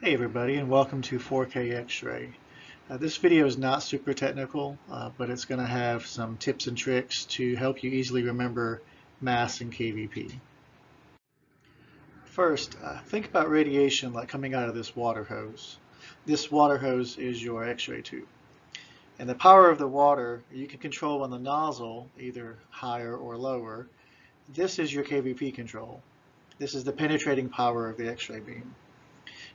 Hey everybody, and welcome to 4K X-ray. This video is not super technical, but it's going to have some tips and tricks to help you easily remember mass and kVp. First, think about radiation like coming out of this water hose. This water hose is your X-ray tube. And the power of the water you can control on the nozzle, either higher or lower. This is your kVp control. This is the penetrating power of the X-ray beam.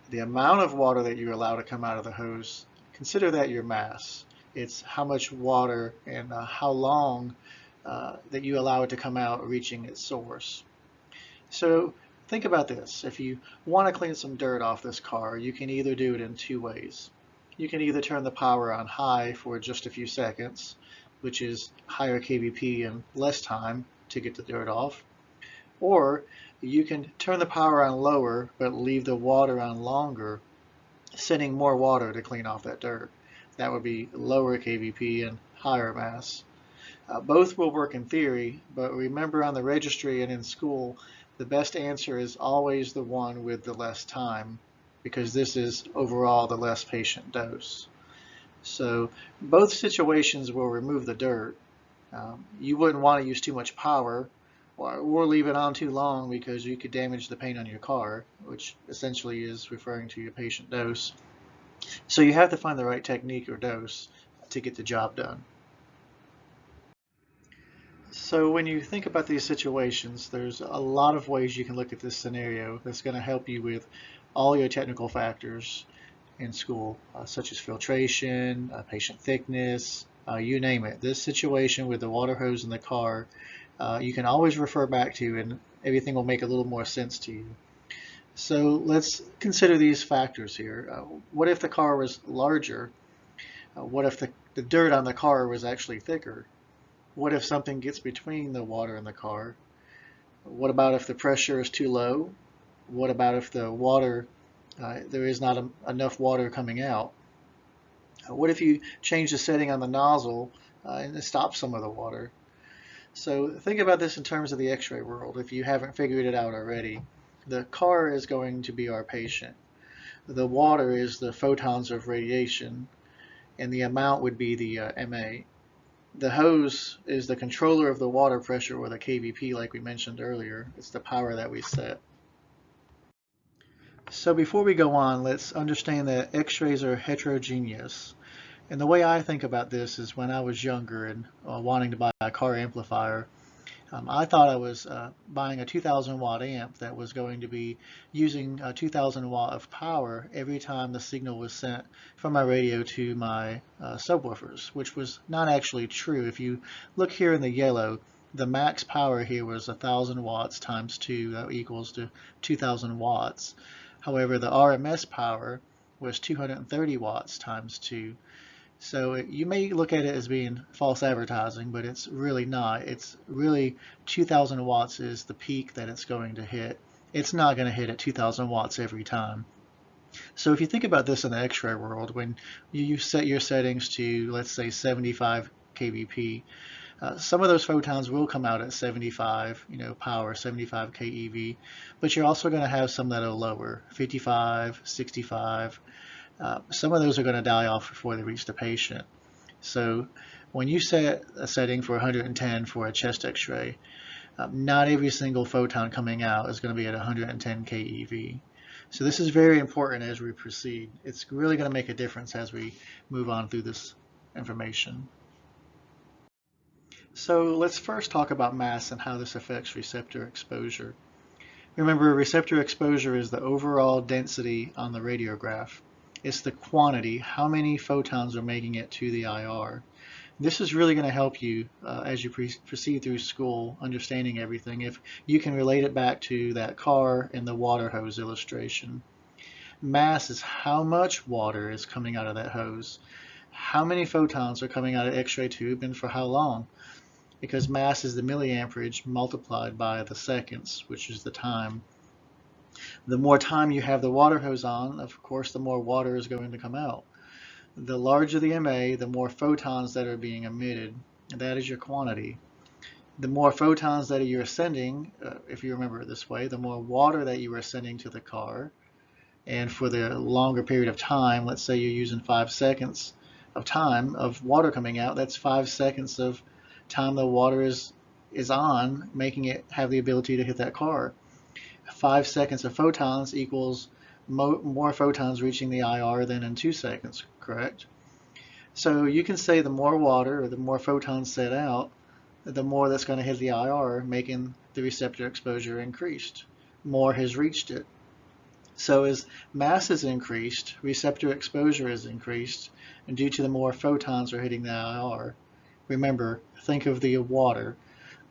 The amount of water that you allow to come out of the hose, consider that your mass. It's how much water and how long that you allow it to come out, reaching its source. So think about this. If you want to clean some dirt off this car, you can either do it in two ways. You can either turn the power on high for just a few seconds, which is higher kVp and less time to get the dirt off, or you can turn the power on lower but leave the water on longer, sending more water to clean off that dirt. That would be lower kVp and higher mass. Both will work in theory, but remember on the registry and in school, the best answer is always the one with the less time, because this is overall the less patient dose. So both situations will remove the dirt. You wouldn't want to use too much power or leave it on too long because you could damage the paint on your car, which essentially is referring to your patient dose. So you have to find the right technique or dose to get the job done. So when you think about these situations, there's a lot of ways you can look at this scenario that's going to help you with all your technical factors in school, such as filtration, patient thickness, you name it. This situation with the water hose in the car, you can always refer back to, and everything will make a little more sense to you. So let's consider these factors here. What if the car was larger? What if the dirt on the car was actually thicker? What if something gets between the water and the car? What about if the pressure is too low? What about if the water, there is not enough water coming out? What if you change the setting on the nozzle and it stops some of the water? So think about this in terms of the X-ray world, if you haven't figured it out already. The car is going to be our patient. The water is the photons of radiation, and the amount would be the MA. The hose is the controller of the water pressure, or the kVp, like we mentioned earlier. It's the power that we set. So before we go on, let's understand that X-rays are heterogeneous. And the way I think about this is when I was younger and wanting to buy a car amplifier, I thought I was buying a 2,000 watt amp that was going to be using 2,000 watt of power every time the signal was sent from my radio to my subwoofers, which was not actually true. If you look here in the yellow, the max power here was 1,000 watts times 2, that equals to 2,000 watts. However, the RMS power was 230 watts times 2. So you may look at it as being false advertising, but it's really not. It's really 2,000 watts is the peak that it's going to hit. It's not going to hit at 2,000 watts every time. So if you think about this in the X-ray world, when you set your settings to, let's say, 75 kVp, some of those photons will come out at 75, power, 75 keV, but you're also going to have some that are lower, 55, 65. Some of those are going to die off before they reach the patient. So when you set a setting for 110 for a chest X-ray, not every single photon coming out is going to be at 110 keV. So this is very important as we proceed. It's really going to make a difference as we move on through this information. So let's first talk about mass and how this affects receptor exposure. Remember, receptor exposure is the overall density on the radiograph. It's the quantity, how many photons are making it to the IR. This is really going to help you as you proceed through school, understanding everything, if you can relate it back to that car and the water hose illustration. Mass is how much water is coming out of that hose. How many photons are coming out of the X-ray tube and for how long? Because mass is the milliamperage multiplied by the seconds, which is the time. The more time you have the water hose on, of course, the more water is going to come out. The larger the MA, the more photons that are being emitted. That is your quantity. The more photons that you're sending, if you remember it this way, the more water that you are sending to the car, And for the longer period of time, let's say you're using 5 seconds of time of water coming out, that's 5 seconds of time the water is on, making it have the ability to hit that car. 5 seconds of photons equals more photons reaching the IR than in 2 seconds, correct? So you can say the more water or the more photons set out, the more that's going to hit the IR, making the receptor exposure increased. More has reached it. So as mass is increased, receptor exposure is increased, and due to the more photons are hitting the IR. Remember, think of the water.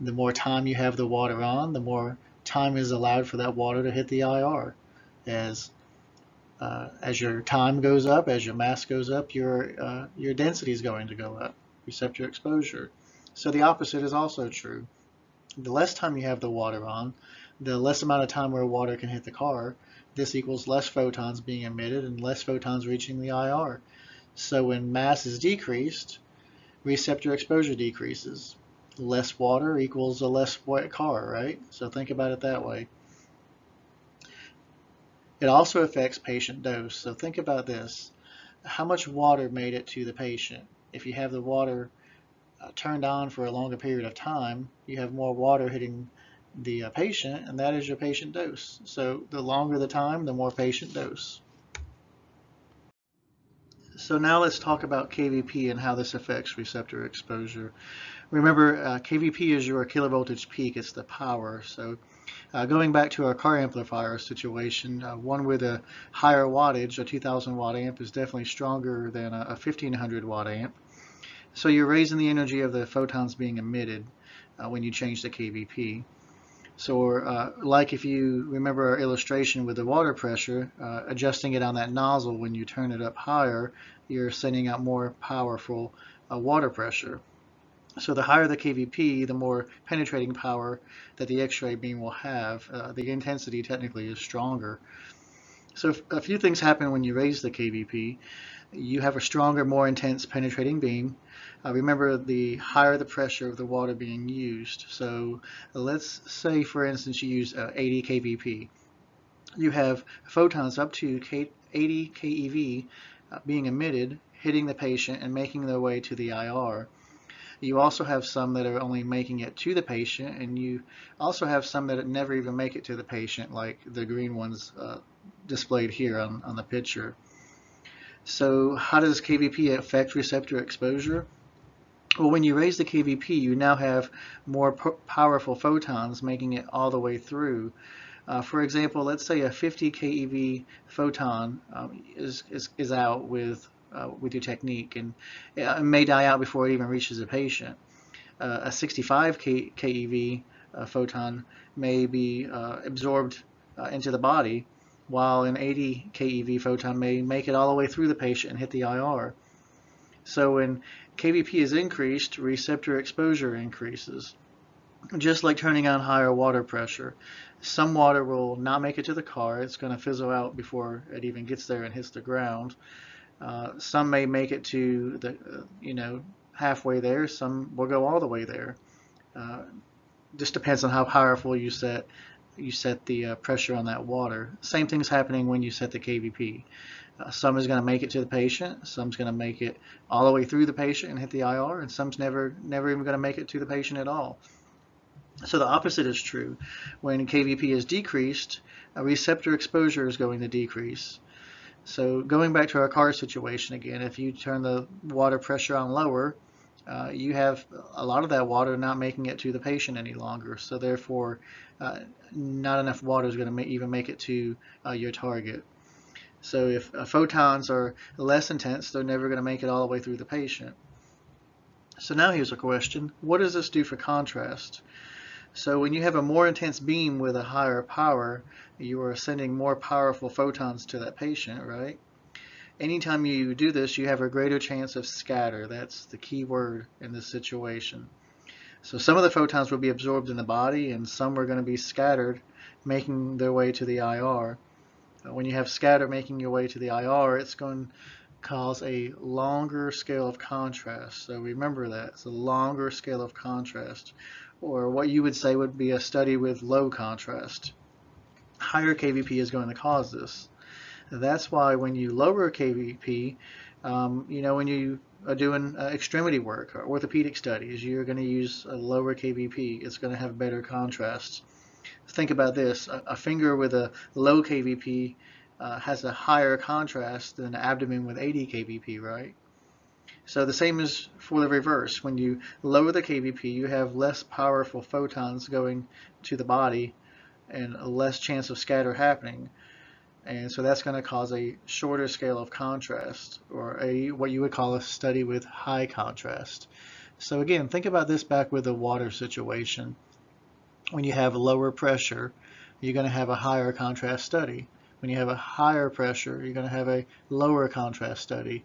The more time you have the water on, the more time is allowed for that water to hit the IR. As your time goes up, as your mass goes up, your density is going to go up, receptor exposure. So the opposite is also true. The less time you have the water on, the less amount of time where water can hit the car. This equals less photons being emitted and less photons reaching the IR. So when mass is decreased, receptor exposure decreases. Less water equals a less wet car, right? So think about it that way. It also affects patient dose. So think about this. How much water made it to the patient? If you have the water turned on for a longer period of time, you have more water hitting the patient, and that is your patient dose. So the longer the time, the more patient dose. So now let's talk about KVP and how this affects receptor exposure. Remember, KVP is your kilovoltage peak. It's the power. So going back to our car amplifier situation, one with a higher wattage, a 2000 watt amp, is definitely stronger than a 1500 watt amp. So you're raising the energy of the photons being emitted when you change the KVP. So like if you remember our illustration with the water pressure, adjusting it on that nozzle when you turn it up higher, you're sending out more powerful water pressure. So the higher the KVP, the more penetrating power that the X-ray beam will have. The intensity technically is stronger. So a few things happen when you raise the KVP. You have a stronger, more intense penetrating beam. Remember, the higher the pressure of the water being used. So let's say, for instance, you use 80 kVp. You have photons up to 80 keV being emitted, hitting the patient and making their way to the IR. You also have some that are only making it to the patient, and you also have some that never even make it to the patient, like the green ones displayed here on the picture. So how does KVP affect receptor exposure? Well, when you raise the KVP, you now have more powerful photons making it all the way through. For example, let's say a 50 keV photon is out with your technique, and it may die out before it even reaches a patient. A 65 keV photon may be absorbed into the body, while an 80 keV photon may make it all the way through the patient and hit the IR. So when KVP is increased, receptor exposure increases. Just like turning on higher water pressure. Some water will not make it to the car. It's going to fizzle out before it even gets there and hits the ground. Some may make it to the, halfway there. Some will go all the way there. Just depends on how powerful you set the pressure on that water. Same thing's happening when you set the KVP. Some is going to make it to the patient, some's going to make it all the way through the patient and hit the IR, and some's never even going to make it to the patient at all. So the opposite is true. When KVP is decreased, receptor exposure is going to decrease. So going back to our car situation again, if you turn the water pressure on lower, you have a lot of that water not making it to the patient any longer. So therefore, not enough water is going to even make it to your target. So if photons are less intense, they're never going to make it all the way through the patient. So now here's a question. What does this do for contrast? So when you have a more intense beam with a higher power, you are sending more powerful photons to that patient, right? Anytime you do this, you have a greater chance of scatter. That's the key word in this situation. So some of the photons will be absorbed in the body, and some are going to be scattered, making their way to the IR. When you have scatter making your way to the IR, it's going to cause a longer scale of contrast. So remember that. It's a longer scale of contrast, or what you would say would be a study with low contrast. Higher KVP is going to cause this. That's why when you lower KVP, when you are doing extremity work or orthopedic studies, you're going to use a lower KVP. It's going to have better contrast. Think about this. A finger with a low KVP has a higher contrast than an abdomen with 80 KVP, right? So the same is for the reverse. When you lower the KVP, you have less powerful photons going to the body and a less chance of scatter happening. And so that's going to cause a shorter scale of contrast, or what you would call a study with high contrast. So again, think about this back with the water situation. When you have lower pressure, you're going to have a higher contrast study. When you have a higher pressure, you're going to have a lower contrast study.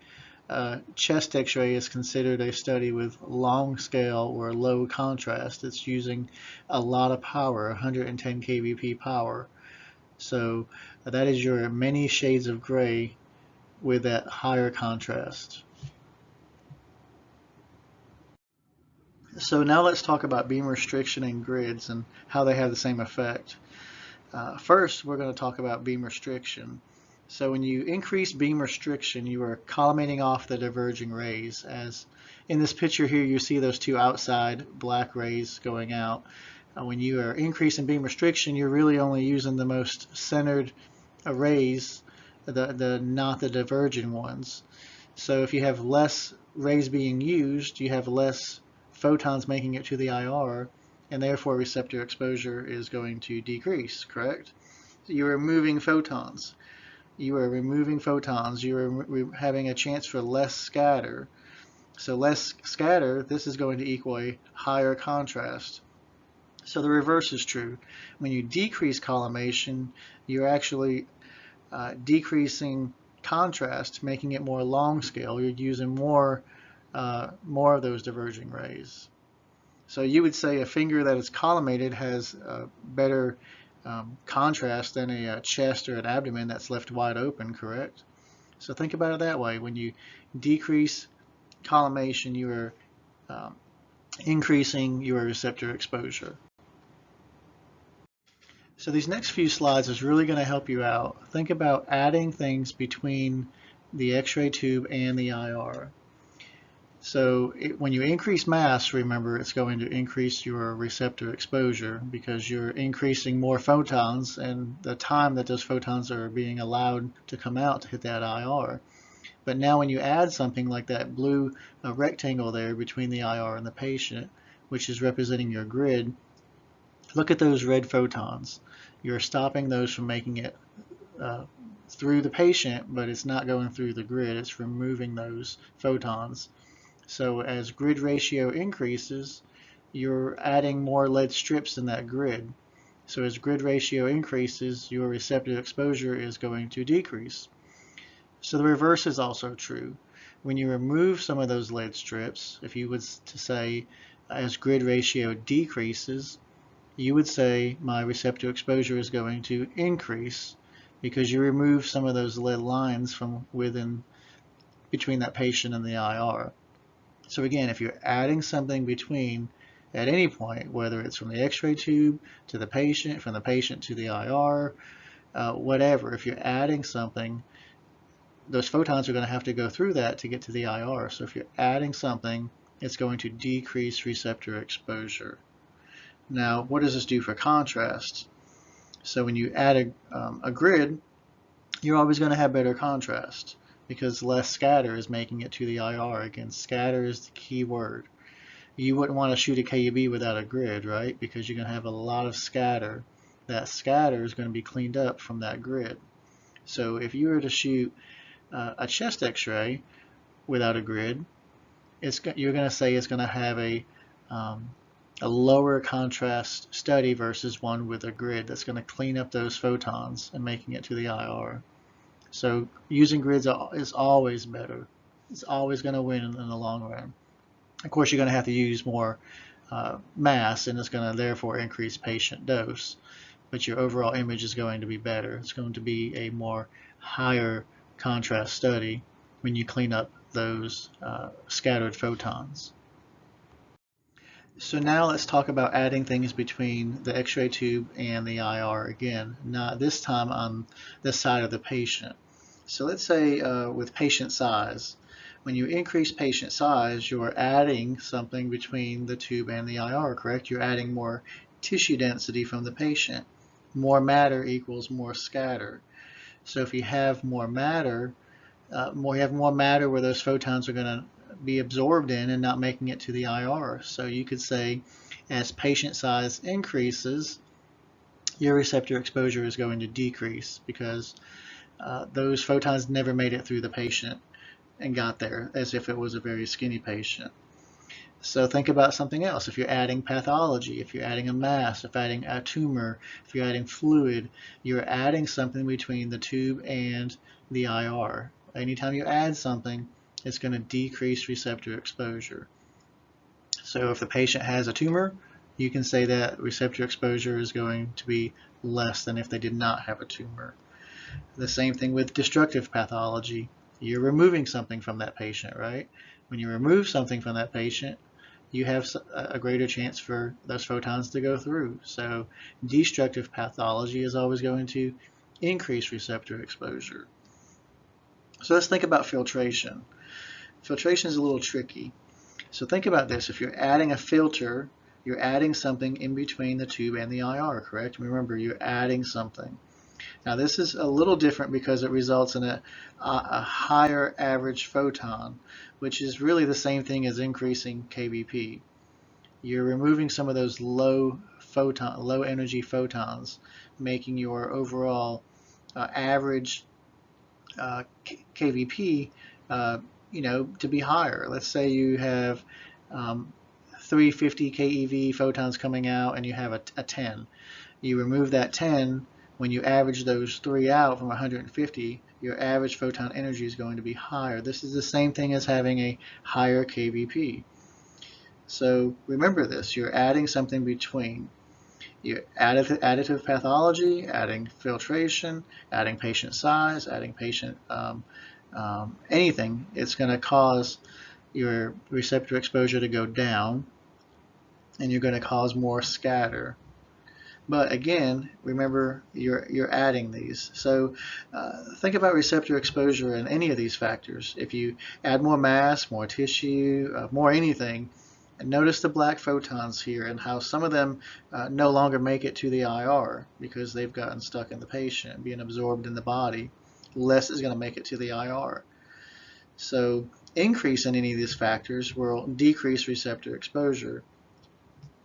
Chest x-ray is considered a study with long scale or low contrast. It's using a lot of power, 110 kVp power. So that is your many shades of gray with that higher contrast. So now let's talk about beam restriction and grids and how they have the same effect. First, we're going to talk about beam restriction. So when you increase beam restriction, you are collimating off the diverging rays. As in this picture here, you see those two outside black rays going out. When you are increasing beam restriction, you're really only using the most centered rays, not the diverging ones. So if you have less rays being used, you have less photons making it to the IR, and therefore receptor exposure is going to decrease, correct? You are removing photons. You are removing photons. You are having a chance for less scatter. So less scatter, this is going to equal a higher contrast. So the reverse is true. When you decrease collimation, you're actually decreasing contrast, making it more long scale. You're using more of those diverging rays. So you would say a finger that is collimated has better contrast than a chest or an abdomen that's left wide open, correct? So think about it that way. When you decrease collimation, you are increasing your receptor exposure. So these next few slides is really going to help you out. Think about adding things between the X-ray tube and the IR. So when you increase mass, remember it's going to increase your receptor exposure because you're increasing more photons and the time that those photons are being allowed to come out to hit that IR. But now when you add something like that blue rectangle there between the IR and the patient, which is representing your grid, look at those red photons. You're stopping those from making it through the patient, but it's not going through the grid. It's removing those photons. So as grid ratio increases, you're adding more lead strips in that grid. So as grid ratio increases, your receptive exposure is going to decrease. So the reverse is also true. When you remove some of those lead strips, if you was to say as grid ratio decreases, you would say my receptor exposure is going to increase because you remove some of those lead lines from between that patient and the IR. So again, if you're adding something between at any point, whether it's from the X-ray tube to the patient, from the patient to the IR, whatever, if you're adding something, those photons are going to have to go through that to get to the IR. So if you're adding something, it's going to decrease receptor exposure. Now, what does this do for contrast? So when you add a grid, you're always going to have better contrast because less scatter is making it to the IR. Again, scatter is the key word. You wouldn't want to shoot a KUB without a grid, right? Because you're going to have a lot of scatter. That scatter is going to be cleaned up from that grid. So if you were to shoot a chest x-ray without a grid, you're going to say it's going to have a lower contrast study versus one with a grid that's going to clean up those photons and making it to the IR. So using grids is always better. It's always going to win in the long run. Of course, you're going to have to use more mass, and it's going to therefore increase patient dose. But your overall image is going to be better. It's going to be a more higher contrast study when you clean up those scattered photons. So now let's talk about adding things between the X-ray tube and the IR again, not this time on this side of the patient. So let's say with patient size, when you increase patient size, you're adding something between the tube and the IR, correct? You're adding more tissue density from the patient. More matter equals more scatter. So if you have more matter, you have more matter where those photons are going to be absorbed in and not making it to the IR. So you could say as patient size increases, your receptor exposure is going to decrease because those photons never made it through the patient and got there as if it was a very skinny patient. So think about something else. If you're adding pathology, if you're adding a mass, if you're adding a tumor, if you're adding fluid, you're adding something between the tube and the IR. Anytime you add something, it's going to decrease receptor exposure. So if the patient has a tumor, you can say that receptor exposure is going to be less than if they did not have a tumor. The same thing with destructive pathology. You're removing something from that patient, right? When you remove something from that patient, you have a greater chance for those photons to go through. So destructive pathology is always going to increase receptor exposure. So let's think about filtration. Filtration is a little tricky. So think about this. If you're adding a filter, you're adding something in between the tube and the IR, correct? Remember, you're adding something. Now this is a little different because it results in a higher average photon, which is really the same thing as increasing kVp. You're removing some of those low energy photons, making your overall average kVp to be higher. Let's say you have 350 keV photons coming out and you have a 10. You remove that 10. When you average those three out from 150, your average photon energy is going to be higher. This is the same thing as having a higher kVp. So remember this, you're adding something between your additive pathology, adding filtration, adding patient size, adding patient anything. It's going to cause your receptor exposure to go down, and you're going to cause more scatter. But again, remember you're adding these. So think about receptor exposure in any of these factors. If you add more mass, more tissue, more anything, and notice the black photons here and how some of them no longer make it to the IR because they've gotten stuck in the patient, being absorbed in the body. Less is going to make it to the IR. So increase in any of these factors will decrease receptor exposure.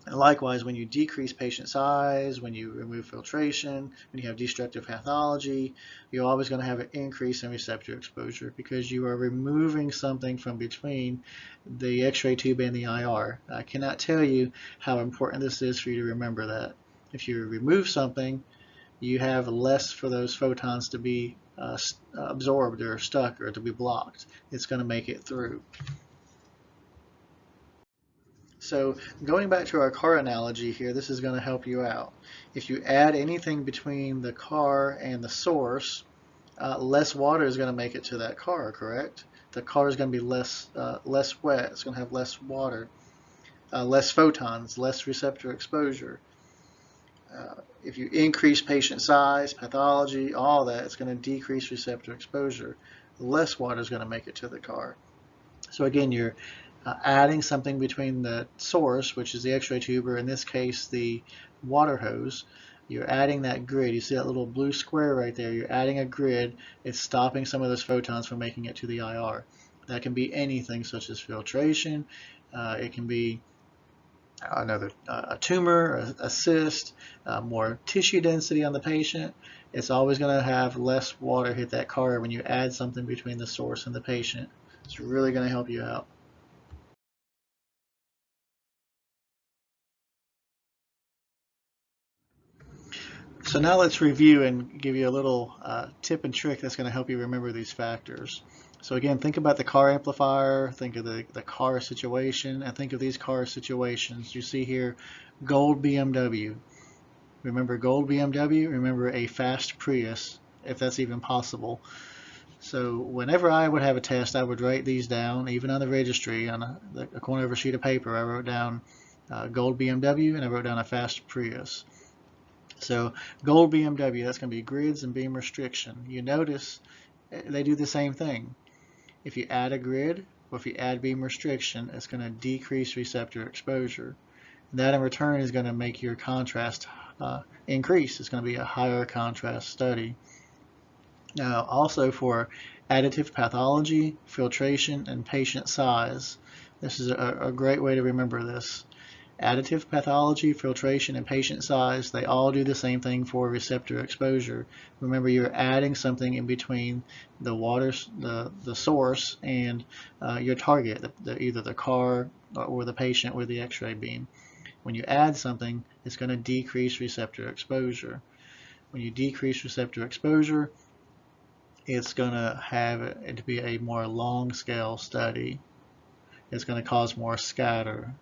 And likewise, when you decrease patient size, when you remove filtration, when you have destructive pathology, you're always going to have an increase in receptor exposure because you are removing something from between the X-ray tube and the IR. I cannot tell you how important this is for you to remember that. If you remove something, you have less for those photons to be absorbed or stuck or to be blocked. It's going to make it through. So going back to our car analogy here, this is going to help you out. If you add anything between the car and the source, less water is going to make it to that car, correct? The car is going to be less wet. It's going to have less water, less photons, less receptor exposure. If you increase patient size, pathology, all that, it's going to decrease receptor exposure. Less water is going to make it to the car. So again, you're adding something between the source, which is the X-ray tube, or in this case the water hose. You're adding that grid. You see that little blue square right there? You're adding a grid. It's stopping some of those photons from making it to the IR. That can be anything such as filtration. It can be a tumor, a cyst, more tissue density on the patient. It's always going to have less water hit that car when you add something between the source and the patient. It's really going to help you out. So now let's review and give you a little tip and trick that's going to help you remember these factors. So again, think about the car amplifier, think of the car situation, and think of these car situations. You see here, gold BMW. Remember gold BMW? Remember a fast Prius, if that's even possible. So whenever I would have a test, I would write these down, even on the registry, on a corner of a sheet of paper. I wrote down gold BMW, and I wrote down a fast Prius. So gold BMW, that's going to be grids and beam restriction. You notice they do the same thing. If you add a grid or if you add beam restriction, it's going to decrease receptor exposure. That in return is going to make your contrast increase. It's going to be a higher contrast study. Now, also for additive pathology, filtration, and patient size, this is a great way to remember this. Additive pathology, filtration, and patient size, they all do the same thing for receptor exposure. Remember, you're adding something in between the water, the source, and your target, either the car or the patient with the X-ray beam. When you add something, it's going to decrease receptor exposure. When you decrease receptor exposure, it's going to have it to be a more long-scale study. It's going to cause more scatter.